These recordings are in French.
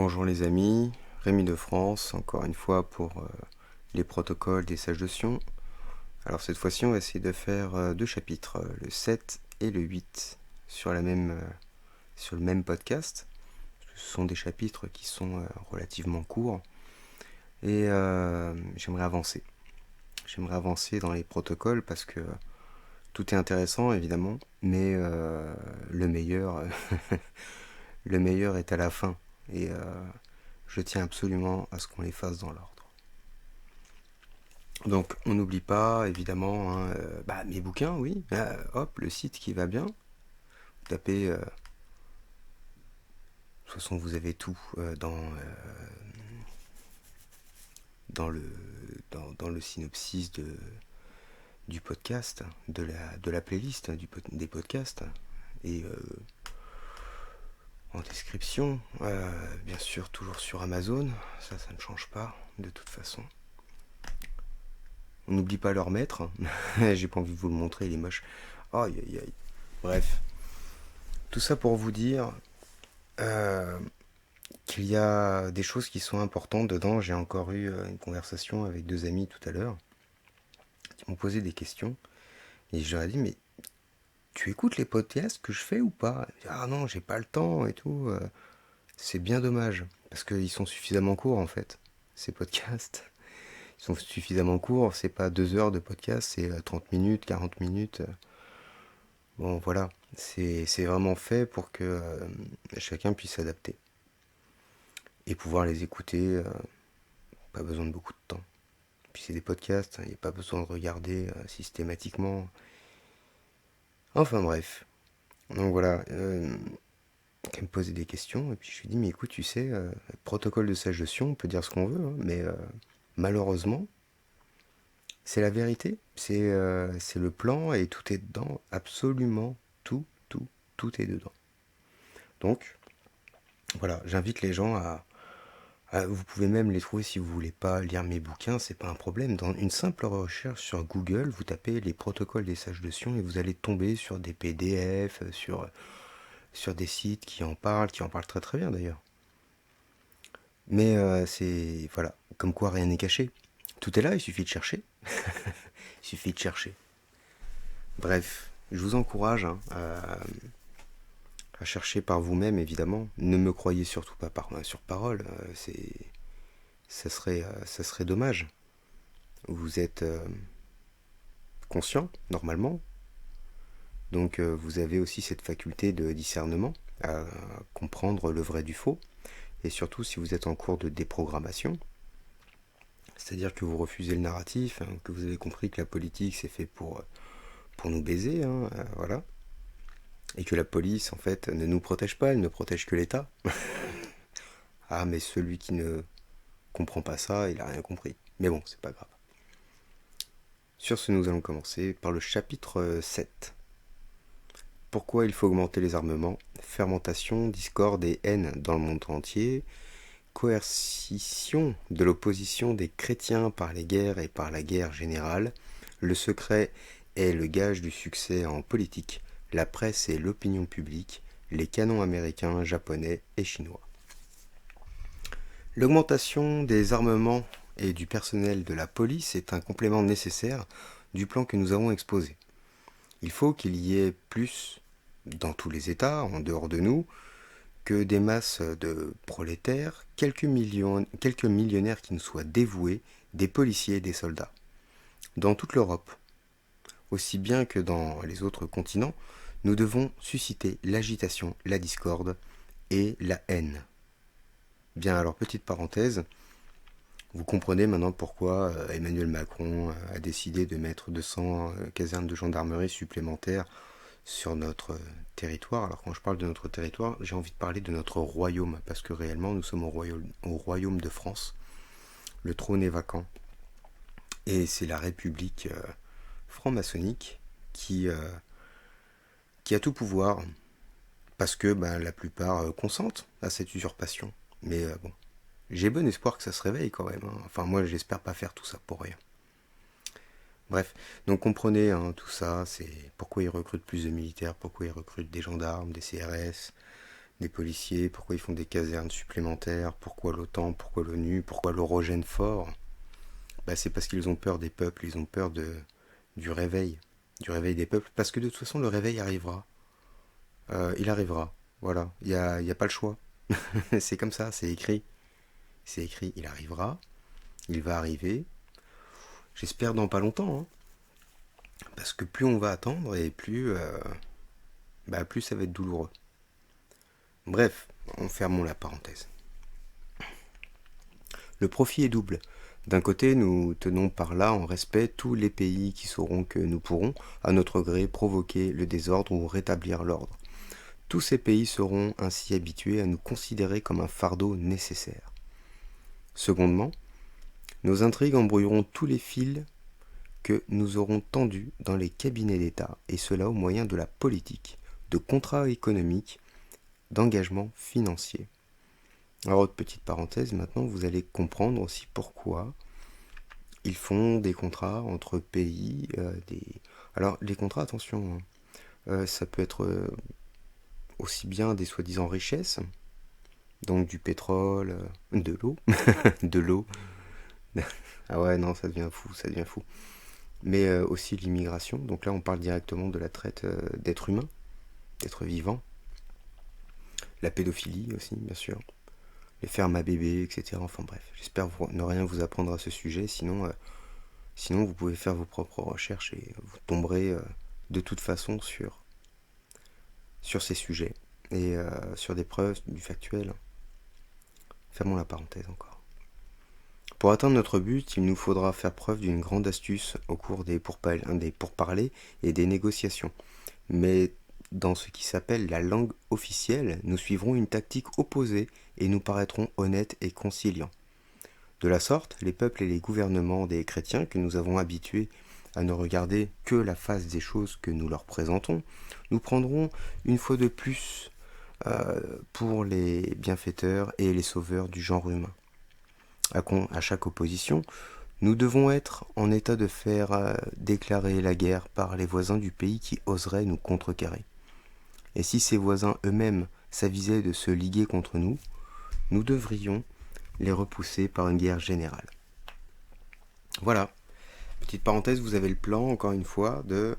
Bonjour les amis, Rémi de France, encore une fois pour les protocoles des sages de Sion. Alors cette fois-ci on va essayer de faire deux chapitres, le 7 et le 8, sur le même podcast. Ce sont des chapitres qui sont relativement courts et j'aimerais avancer. J'aimerais avancer dans les protocoles parce que tout est intéressant évidemment, mais le meilleur, le meilleur est à la fin. Et je tiens absolument à ce qu'on les fasse dans l'ordre. Donc on n'oublie pas évidemment mes bouquins, oui. Hop, le site qui va bien. Vous tapez, de toute façon vous avez tout dans le synopsis du podcast, de la playlist des podcasts. Et en description, bien sûr toujours sur Amazon, ça ne change pas de toute façon. On n'oublie pas leur maître. J'ai pas envie de vous le montrer, il est moche. Aïe aïe aïe. Bref. Tout ça pour vous dire qu'il y a des choses qui sont importantes dedans. J'ai encore eu une conversation avec deux amis tout à l'heure qui m'ont posé des questions. Et je leur ai dit, mais tu écoutes les podcasts que je fais ou pas? Ah non, j'ai pas le temps et tout. C'est bien dommage. Parce qu'ils sont suffisamment courts en fait, ces podcasts. Ils sont suffisamment courts. C'est pas 2 heures de podcast, c'est 30 minutes, 40 minutes. Bon, voilà, c'est vraiment fait pour que chacun puisse s'adapter et pouvoir les écouter. Pas besoin de beaucoup de temps. Puis c'est des podcasts, il n'y a pas besoin de regarder systématiquement. Enfin bref. Donc voilà, elle me posait des questions et puis je lui dis mais écoute, tu sais, protocole de sage gestion, on peut dire ce qu'on veut, hein, mais malheureusement, c'est la vérité. C'est le plan et tout est dedans, absolument tout est dedans. Donc voilà, j'invite les gens vous pouvez même les trouver si vous voulez pas lire mes bouquins, c'est pas un problème. Dans une simple recherche sur Google, vous tapez les protocoles des sages de Sion et vous allez tomber sur des PDF, sur des sites qui en parlent très très bien d'ailleurs. Mais c'est voilà, comme quoi rien n'est caché. Tout est là, il suffit de chercher. Il suffit de chercher. Bref, je vous encourage à chercher par vous-même évidemment. Ne me croyez surtout pas sur parole. Ça serait dommage. Vous êtes conscient, normalement. Donc vous avez aussi cette faculté de discernement à comprendre le vrai du faux. Et surtout si vous êtes en cours de déprogrammation, c'est-à-dire que vous refusez le narratif, hein, que vous avez compris que la politique c'est fait pour nous baiser, hein, voilà. Et que la police en fait ne nous protège pas, elle ne protège que l'État. Ah mais celui qui ne comprend pas ça, il a rien compris. Mais bon, c'est pas grave. Sur ce, nous allons commencer par le chapitre 7. Pourquoi il faut augmenter les armements? Fermentation, discorde et haine dans le monde entier. Coercition de l'opposition des chrétiens par les guerres et par la guerre générale. Le secret est le gage du succès en politique. La presse et l'opinion publique. Les canons américains, japonais et chinois. L'augmentation des armements et du personnel de la police est un complément nécessaire du plan que nous avons exposé. Il faut qu'il y ait plus, dans tous les États, en dehors de nous, que des masses de prolétaires, quelques millionnaires qui nous soient dévoués, des policiers et des soldats. Dans toute l'Europe, aussi bien que dans les autres continents, nous devons susciter l'agitation, la discorde et la haine. Bien alors, petite parenthèse, vous comprenez maintenant pourquoi Emmanuel Macron a décidé de mettre 200 casernes de gendarmerie supplémentaires sur notre territoire. Alors quand je parle de notre territoire, j'ai envie de parler de notre royaume, parce que réellement nous sommes au royaume de France. Le trône est vacant. Et c'est la République franc-maçonnique qui a tout pouvoir, parce que la plupart consentent à cette usurpation. Mais bon, j'ai bon espoir que ça se réveille quand même. Hein. Enfin moi j'espère pas faire tout ça pour rien. Bref, donc comprenez tout ça, c'est pourquoi ils recrutent plus de militaires, pourquoi ils recrutent des gendarmes, des CRS, des policiers, pourquoi ils font des casernes supplémentaires, pourquoi l'OTAN, pourquoi l'ONU, pourquoi l'orogène fort. Bah, c'est parce qu'ils ont peur des peuples, ils ont peur du réveil des peuples, parce que de toute façon le réveil arrivera. Il arrivera, voilà, y a pas le choix. C'est comme ça, c'est écrit, il arrivera, il va arriver, j'espère dans pas longtemps, hein, parce que plus on va attendre et plus ça va être douloureux. Bref, fermons la parenthèse. Le profit est double. D'un côté, nous tenons par là en respect tous les pays qui sauront que nous pourrons, à notre gré, provoquer le désordre ou rétablir l'ordre. Tous ces pays seront ainsi habitués à nous considérer comme un fardeau nécessaire. Secondement, nos intrigues embrouilleront tous les fils que nous aurons tendus dans les cabinets d'État, et cela au moyen de la politique, de contrats économiques, d'engagements financiers. Alors, autre petite parenthèse, maintenant vous allez comprendre aussi pourquoi ils font des contrats entre pays. Alors, les contrats, attention, ça peut être aussi bien des soi-disant richesses, donc du pétrole, de l'eau, de l'eau. Ah ouais, non, ça devient fou, ça devient fou. Mais aussi l'immigration. Donc là, on parle directement de la traite d'êtres humains, d'êtres vivants. La pédophilie aussi, bien sûr. Les fermes à bébés, etc. Enfin bref, j'espère ne rien vous apprendre à ce sujet, sinon vous pouvez faire vos propres recherches et vous tomberez de toute façon sur ces sujets et sur des preuves du factuel. Fermons la parenthèse encore. Pour atteindre notre but, il nous faudra faire preuve d'une grande astuce au cours des pourparlers et des négociations. Mais dans ce qui s'appelle la langue officielle, nous suivrons une tactique opposée et nous paraîtrons honnêtes et conciliants. De la sorte, les peuples et les gouvernements des chrétiens que nous avons habitués à ne regarder que la face des choses que nous leur présentons, nous prendrons une fois de plus pour les bienfaiteurs et les sauveurs du genre humain. À chaque opposition, nous devons être en état de faire déclarer la guerre par les voisins du pays qui oseraient nous contrecarrer. Et si ces voisins eux-mêmes s'avisaient de se liguer contre nous, nous devrions les repousser par une guerre générale. Voilà. Petite parenthèse, vous avez le plan, encore une fois, de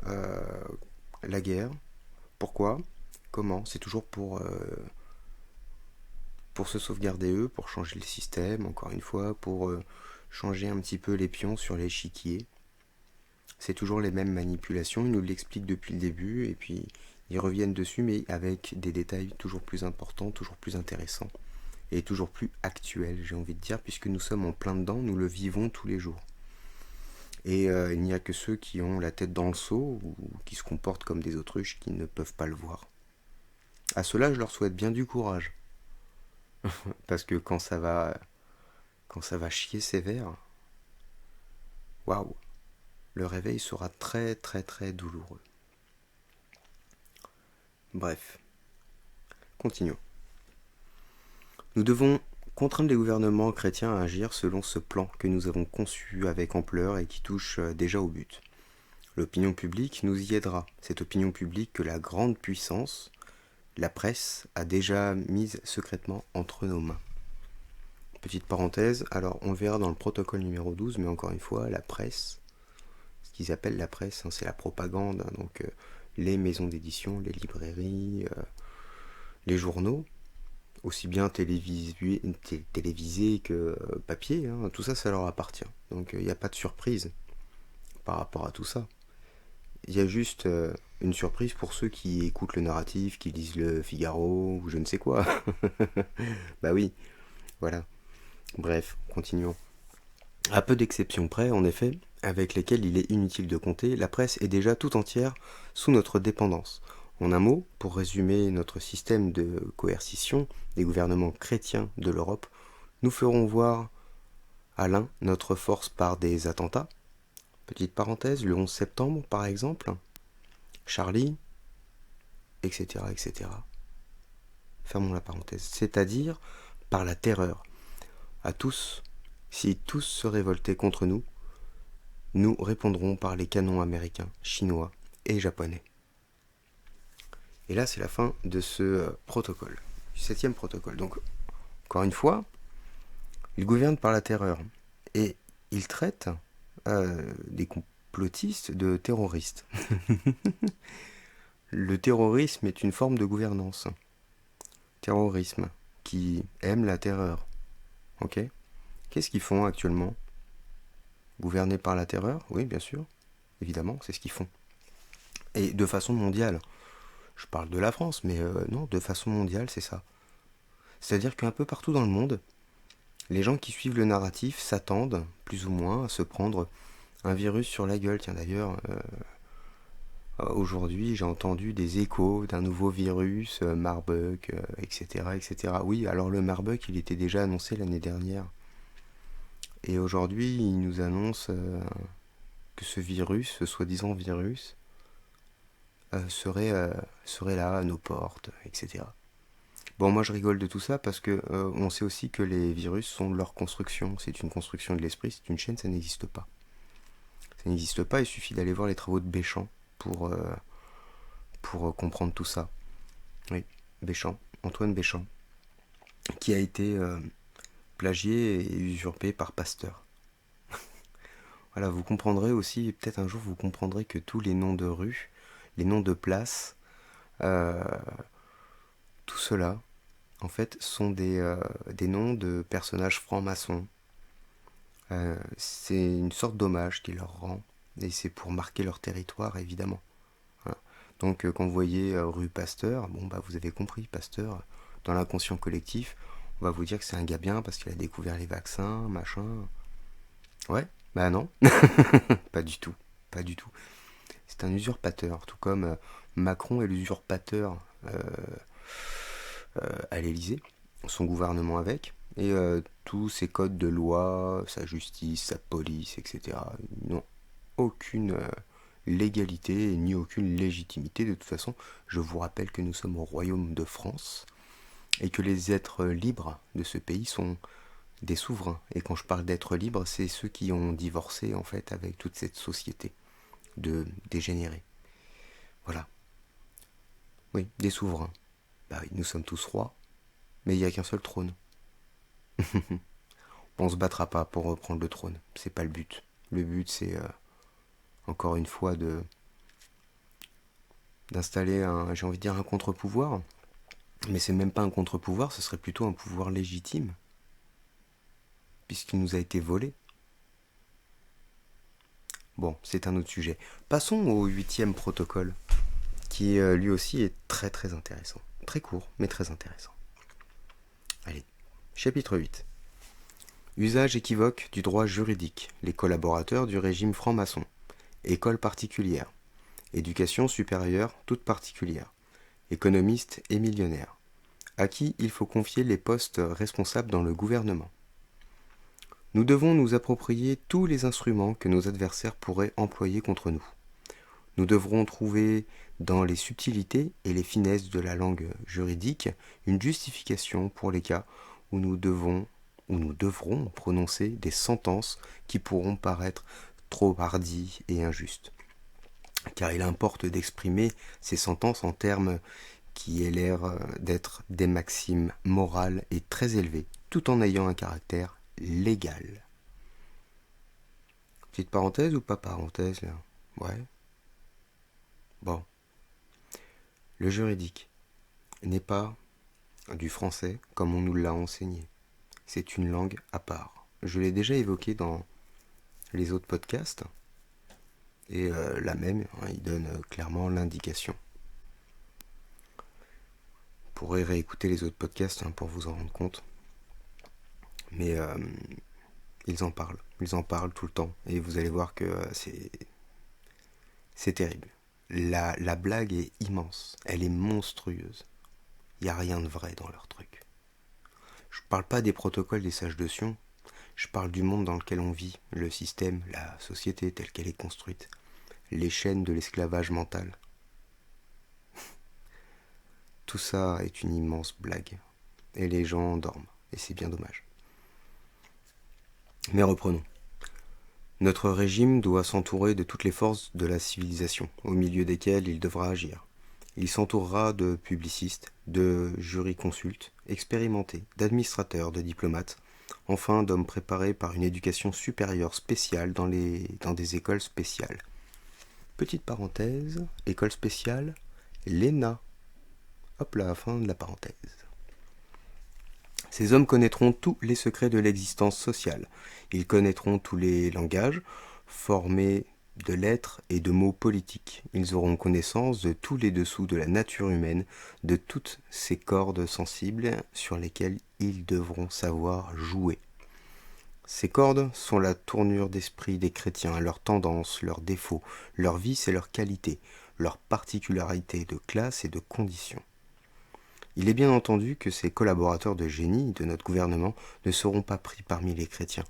la guerre. Pourquoi ? Comment ? C'est toujours pour se sauvegarder eux, pour changer le système, encore une fois, pour changer un petit peu les pions sur l'échiquier. C'est toujours les mêmes manipulations, ils nous l'expliquent depuis le début, et puis ils reviennent dessus, mais avec des détails toujours plus importants, toujours plus intéressants, et toujours plus actuels, j'ai envie de dire, puisque nous sommes en plein dedans, nous le vivons tous les jours. Et il n'y a que ceux qui ont la tête dans le seau, ou qui se comportent comme des autruches, qui ne peuvent pas le voir. À ceux-là, je leur souhaite bien du courage. Parce que quand ça va chier sévère, waouh, le réveil sera très très très douloureux. Bref, continuons. Nous devons contraindre les gouvernements chrétiens à agir selon ce plan que nous avons conçu avec ampleur et qui touche déjà au but. L'opinion publique nous y aidera, cette opinion publique que la grande puissance, la presse, a déjà mise secrètement entre nos mains. Petite parenthèse, alors on verra dans le protocole numéro 12, mais encore une fois, la presse, ce qu'ils appellent la presse, c'est la propagande, donc les maisons d'édition, les librairies, les journaux, aussi bien télévisés que papier, tout ça, ça leur appartient. Donc il n'y a pas de surprise par rapport à tout ça. Il y a juste une surprise pour ceux qui écoutent le narratif, qui lisent le Figaro ou je ne sais quoi. Bah oui, voilà. Bref, continuons. À peu d'exceptions près, en effet, avec lesquelles il est inutile de compter, la presse est déjà tout entière sous notre dépendance. En un mot, pour résumer notre système de coercition des gouvernements chrétiens de l'Europe, nous ferons voir à l'un notre force par des attentats. Petite parenthèse, le 11 septembre par exemple, Charlie, etc., etc. Fermons la parenthèse. C'est-à-dire par la terreur. À tous, si tous se révoltaient contre nous, nous répondrons par les canons américains, chinois et japonais. Et là, c'est la fin de ce protocole. du 7e protocole. Donc, encore une fois, il gouverne par la terreur. Et il traite des complotistes de terroristes. Le terrorisme est une forme de gouvernance. Terrorisme, qui aime la terreur. Ok ? Qu'est-ce qu'ils font actuellement ? Gouverner par la terreur ? Oui, bien sûr. Évidemment, c'est ce qu'ils font. Et de façon mondiale. Je parle de la France, mais non, de façon mondiale, c'est ça. C'est-à-dire qu'un peu partout dans le monde, les gens qui suivent le narratif s'attendent, plus ou moins, à se prendre un virus sur la gueule. Tiens, d'ailleurs, aujourd'hui, j'ai entendu des échos d'un nouveau virus, Marburg, etc., etc. Oui, alors le Marburg, il était déjà annoncé l'année dernière. Et aujourd'hui, il nous annonce que ce virus, ce soi-disant virus, serait là à nos portes, etc. Bon, moi je rigole de tout ça parce que on sait aussi que les virus sont leur construction. C'est une construction de l'esprit, c'est une chaîne, ça n'existe pas. Ça n'existe pas, il suffit d'aller voir les travaux de Béchamp pour comprendre tout ça. Oui, Béchamp, Antoine Béchamp, qui a été plagié et usurpé par Pasteur. Voilà, vous comprendrez aussi, peut-être un jour vous comprendrez que tous les noms de rues, les noms de places, euh, tout cela, en fait, sont des noms de personnages francs-maçons. C'est une sorte d'hommage qu'il leur rend, et c'est pour marquer leur territoire, évidemment. Voilà. Donc, quand vous voyez rue Pasteur, bon, bah, vous avez compris, Pasteur, dans l'inconscient collectif, on va vous dire que c'est un gars bien parce qu'il a découvert les vaccins, machin. Ouais, bah non, pas du tout, pas du tout. C'est un usurpateur, tout comme Macron est l'usurpateur à l'Élysée, son gouvernement avec, et tous ses codes de loi, sa justice, sa police, etc. Ils n'ont aucune légalité ni aucune légitimité. De toute façon, je vous rappelle que nous sommes au royaume de France et que les êtres libres de ce pays sont des souverains. Et quand je parle d'êtres libres, c'est ceux qui ont divorcé en fait avec toute cette société de dégénérés. Voilà. Oui, des souverains. Bah oui, nous sommes tous rois, mais il n'y a qu'un seul trône. On se battra pas pour reprendre le trône, c'est pas le but. Le but c'est encore une fois d'installer j'ai envie de dire un contre-pouvoir, mais c'est même pas un contre-pouvoir, ce serait plutôt un pouvoir légitime, puisqu'il nous a été volé. Bon, c'est un autre sujet. Passons au 8e protocole, qui lui aussi est très très intéressant. Très court, mais très intéressant. Allez, chapitre 8. Usage équivoque du droit juridique, les collaborateurs du régime franc-maçon, école particulière, éducation supérieure toute particulière, économiste et millionnaire, à qui il faut confier les postes responsables dans le gouvernement. Nous devons nous approprier tous les instruments que nos adversaires pourraient employer contre nous. Nous devrons trouver dans les subtilités et les finesses de la langue juridique une justification pour les cas où nous devrons prononcer des sentences qui pourront paraître trop hardies et injustes. Car il importe d'exprimer ces sentences en termes qui aient l'air d'être des maximes morales et très élevées, tout en ayant un caractère légal. Petite parenthèse ou pas parenthèse là ? Ouais. Bon. Le juridique n'est pas du français comme on nous l'a enseigné. C'est une langue à part. Je l'ai déjà évoqué dans les autres podcasts. Et là même, il donne clairement l'indication. Vous pourrez réécouter les autres podcasts pour vous en rendre compte. Mais ils en parlent tout le temps. Et vous allez voir que c'est terrible. La blague est immense, elle est monstrueuse. Il n'y a rien de vrai dans leur truc. Je parle pas des protocoles des sages de Sion, je parle du monde dans lequel on vit, le système, la société telle qu'elle est construite, les chaînes de l'esclavage mental. Tout ça est une immense blague. Et les gens dorment, et c'est bien dommage. Mais reprenons. Notre régime doit s'entourer de toutes les forces de la civilisation, au milieu desquelles il devra agir. Il s'entourera de publicistes, de jurisconsultes, expérimentés, d'administrateurs, de diplomates, enfin d'hommes préparés par une éducation supérieure spéciale dans des écoles spéciales. Petite parenthèse, école spéciale, l'ENA. Hop là, fin de la parenthèse. Ces hommes connaîtront tous les secrets de l'existence sociale. Ils connaîtront tous les langages, formés de lettres et de mots politiques. Ils auront connaissance de tous les dessous de la nature humaine, de toutes ces cordes sensibles sur lesquelles ils devront savoir jouer. Ces cordes sont la tournure d'esprit des chrétiens, leurs tendances, leurs défauts, leurs vices et leurs qualités, leurs particularités de classe et de condition. Il est bien entendu que ces collaborateurs de génie de notre gouvernement ne seront pas pris parmi les chrétiens,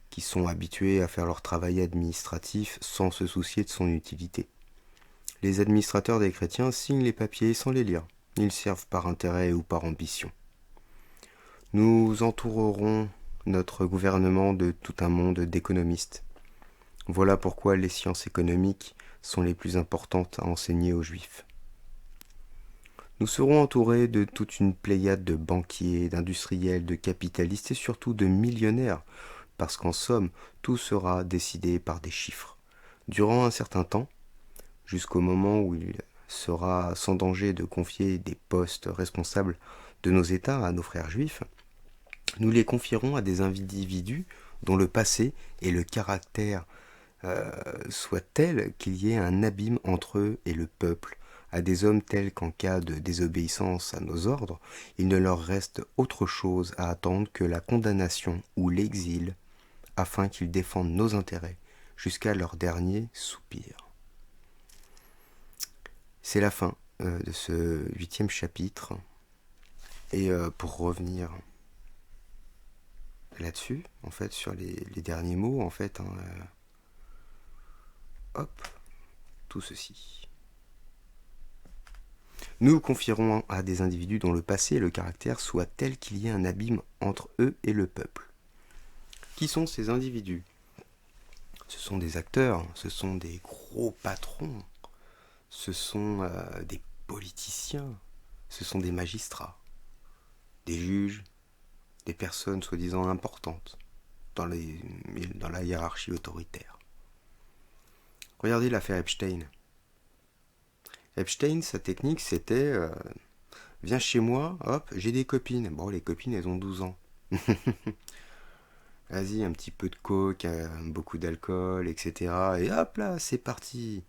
qui sont habitués à faire leur travail administratif sans se soucier de son utilité. Les administrateurs des chrétiens signent les papiers sans les lire. Ils servent par intérêt ou par ambition. Nous entourerons notre gouvernement de tout un monde d'économistes. Voilà pourquoi les sciences économiques sont les plus importantes à enseigner aux Juifs. Nous serons entourés de toute une pléiade de banquiers, d'industriels, de capitalistes et surtout de millionnaires, parce qu'en somme, tout sera décidé par des chiffres. Durant un certain temps, jusqu'au moment où il sera sans danger de confier des postes responsables de nos États à nos frères juifs, nous les confierons à des individus dont le passé et le caractère soient tels qu'il y ait un abîme entre eux et le peuple, à des hommes tels qu'en cas de désobéissance à nos ordres, il ne leur reste autre chose à attendre que la condamnation ou l'exil, afin qu'ils défendent nos intérêts jusqu'à leur dernier soupir. C'est la fin de ce 8e chapitre. Et pour revenir là-dessus, en fait, sur les derniers mots, en fait, hop, tout ceci. Nous confierons à des individus dont le passé et le caractère soient tels qu'il y ait un abîme entre eux et le peuple. Qui sont ces individus ? Ce sont des acteurs, ce sont des gros patrons, ce sont des politiciens, ce sont des magistrats, des juges, des personnes soi-disant importantes dans la hiérarchie autoritaire. Regardez l'affaire Epstein. Epstein, sa technique, c'était viens chez moi, hop, j'ai des copines. Bon, les copines, elles ont 12 ans. Vas-y, un petit peu de coke, beaucoup d'alcool, etc. Et hop là, c'est parti.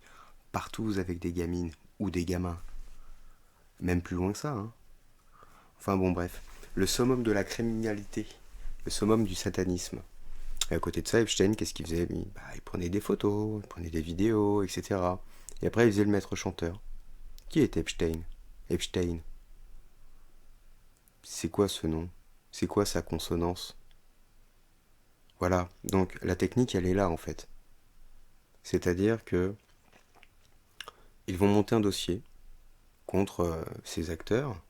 Partout avec des gamines ou des gamins. Même plus loin que ça. Hein. Enfin bon, bref. Le summum de la criminalité. Le summum du satanisme. Et à côté de ça, Epstein, qu'est-ce qu'il faisait lui ? Il prenait des photos, il prenait des vidéos, etc. Et après, il faisait le maître chanteur. Qui est Epstein ? Epstein. C'est quoi ce nom ? C'est quoi sa consonance ? Voilà, donc la technique, elle est là en fait. C'est-à-dire que ils vont monter un dossier contre ces acteurs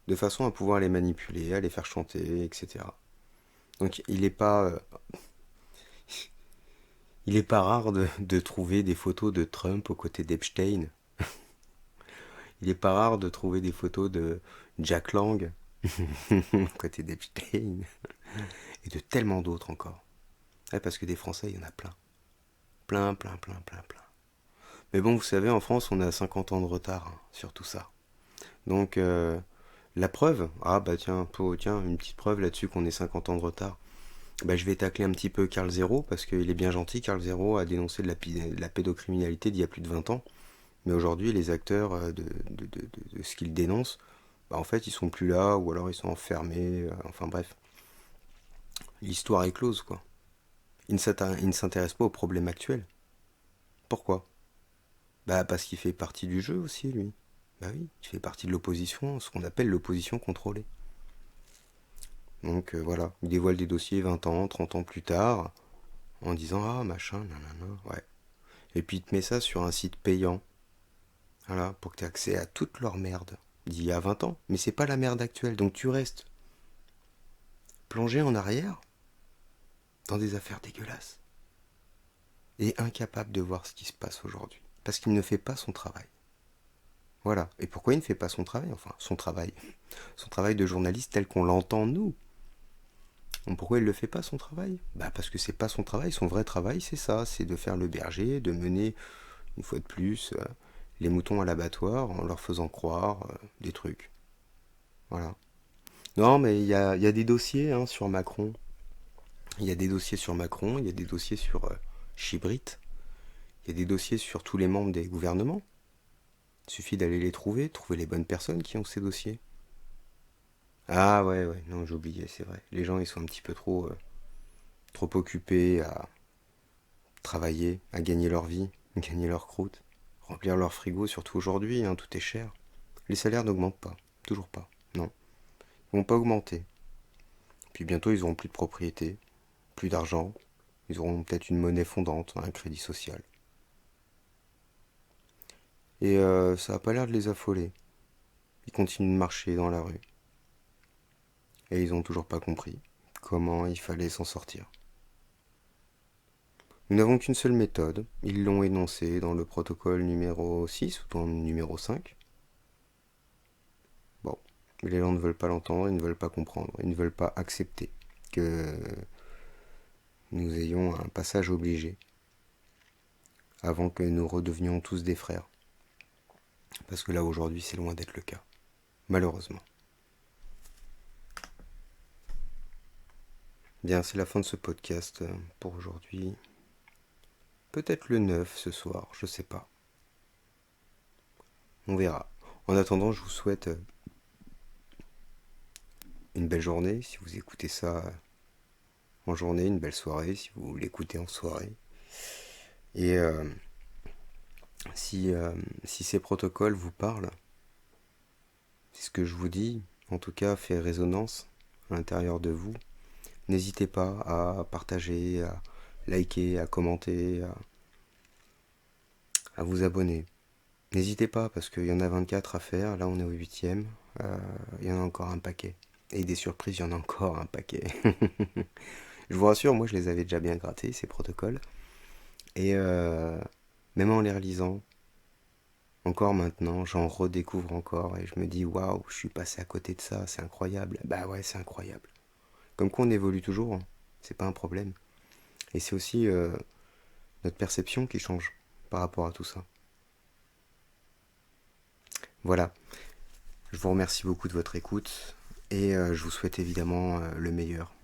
de façon à pouvoir les manipuler, à les faire chanter, etc. Donc il est pas rare de trouver des photos de Trump aux côtés d'Epstein. Il est pas rare de trouver des photos de Jack Lang aux côtés d'Epstein et de tellement d'autres encore. Ouais, parce que des Français, il y en a plein. Plein. Mais bon, vous savez, en France, on a 50 ans de retard sur tout ça. Donc, la preuve, tiens, une petite preuve là-dessus qu'on ait 50 ans de retard. Je vais tacler un petit peu Karl Zero, parce qu'il est bien gentil. Karl Zero a dénoncé de la pédocriminalité d'il y a plus de 20 ans. Mais aujourd'hui, les acteurs de ce qu'ils dénoncent, en fait, ils sont plus là, ou alors ils sont enfermés. Enfin bref. L'histoire est close, quoi. Il ne s'intéresse pas aux problèmes actuels. Pourquoi ? Parce qu'il fait partie du jeu aussi, lui. Oui, il fait partie de l'opposition, ce qu'on appelle l'opposition contrôlée. Donc voilà, il dévoile des dossiers 20 ans, 30 ans plus tard, en disant machin, nanana, ouais. Et puis il te met ça sur un site payant. Voilà, pour que tu aies accès à toute leur merde d'il y a 20 ans. Mais c'est pas la merde actuelle, donc tu restes plongé en arrière dans des affaires dégueulasses. Et incapable de voir ce qui se passe aujourd'hui. Parce qu'il ne fait pas son travail. Voilà. Et pourquoi il ne fait pas son travail? Enfin, son travail de journaliste tel qu'on l'entend nous. Pourquoi il ne le fait pas son travail? Bah parce que c'est pas son travail, son vrai travail c'est ça, c'est de faire le berger, de mener, une fois de plus, les moutons à l'abattoir en leur faisant croire des trucs. Voilà. Non mais il y a des dossiers hein, sur Macron. Il y a des dossiers sur Macron, il y a des dossiers sur Chibrit, il y a des dossiers sur tous les membres des gouvernements. Il suffit d'aller les trouver les bonnes personnes qui ont ces dossiers. Ah ouais, ouais, non, j'ai oublié, c'est vrai. Les gens, ils sont un petit peu trop occupés à travailler, à gagner leur vie, gagner leur croûte, remplir leur frigo, surtout aujourd'hui, hein, tout est cher. Les salaires n'augmentent pas, toujours pas, non. Ils vont pas augmenter. Puis bientôt, ils auront plus de propriété, plus d'argent, ils auront peut-être une monnaie fondante, un crédit social. Et ça a pas l'air de les affoler. Ils continuent de marcher dans la rue. Et ils ont toujours pas compris comment il fallait s'en sortir. Nous n'avons qu'une seule méthode, ils l'ont énoncée dans le protocole numéro 6 ou dans le numéro 5. Bon, mais les gens ne veulent pas l'entendre, ils ne veulent pas comprendre, ils ne veulent pas accepter que nous ayons un passage obligé avant que nous redevenions tous des frères. Parce que là aujourd'hui c'est loin d'être le cas, malheureusement. Bien, c'est la fin de ce podcast pour aujourd'hui. Peut-être le 9 ce soir, je sais pas. On verra. En attendant, je vous souhaite une belle journée si vous écoutez ça en journée, une belle soirée si vous l'écoutez en soirée. Et si ces protocoles vous parlent, si ce que je vous dis, en tout cas, fait résonance à l'intérieur de vous, n'hésitez pas à partager, à liker, à commenter, à vous abonner. N'hésitez pas parce qu'il y en a 24 à faire, là on est au 8ème, il y en a encore un paquet. Et des surprises, il y en a encore un paquet. Je vous rassure, moi je les avais déjà bien grattés, ces protocoles. Et même en les relisant, encore maintenant, j'en redécouvre encore et je me dis waouh, je suis passé à côté de ça, c'est incroyable. Bah ouais, c'est incroyable. Comme quoi on évolue toujours, hein. C'est pas un problème. Et c'est aussi notre perception qui change par rapport à tout ça. Voilà, je vous remercie beaucoup de votre écoute et je vous souhaite évidemment le meilleur.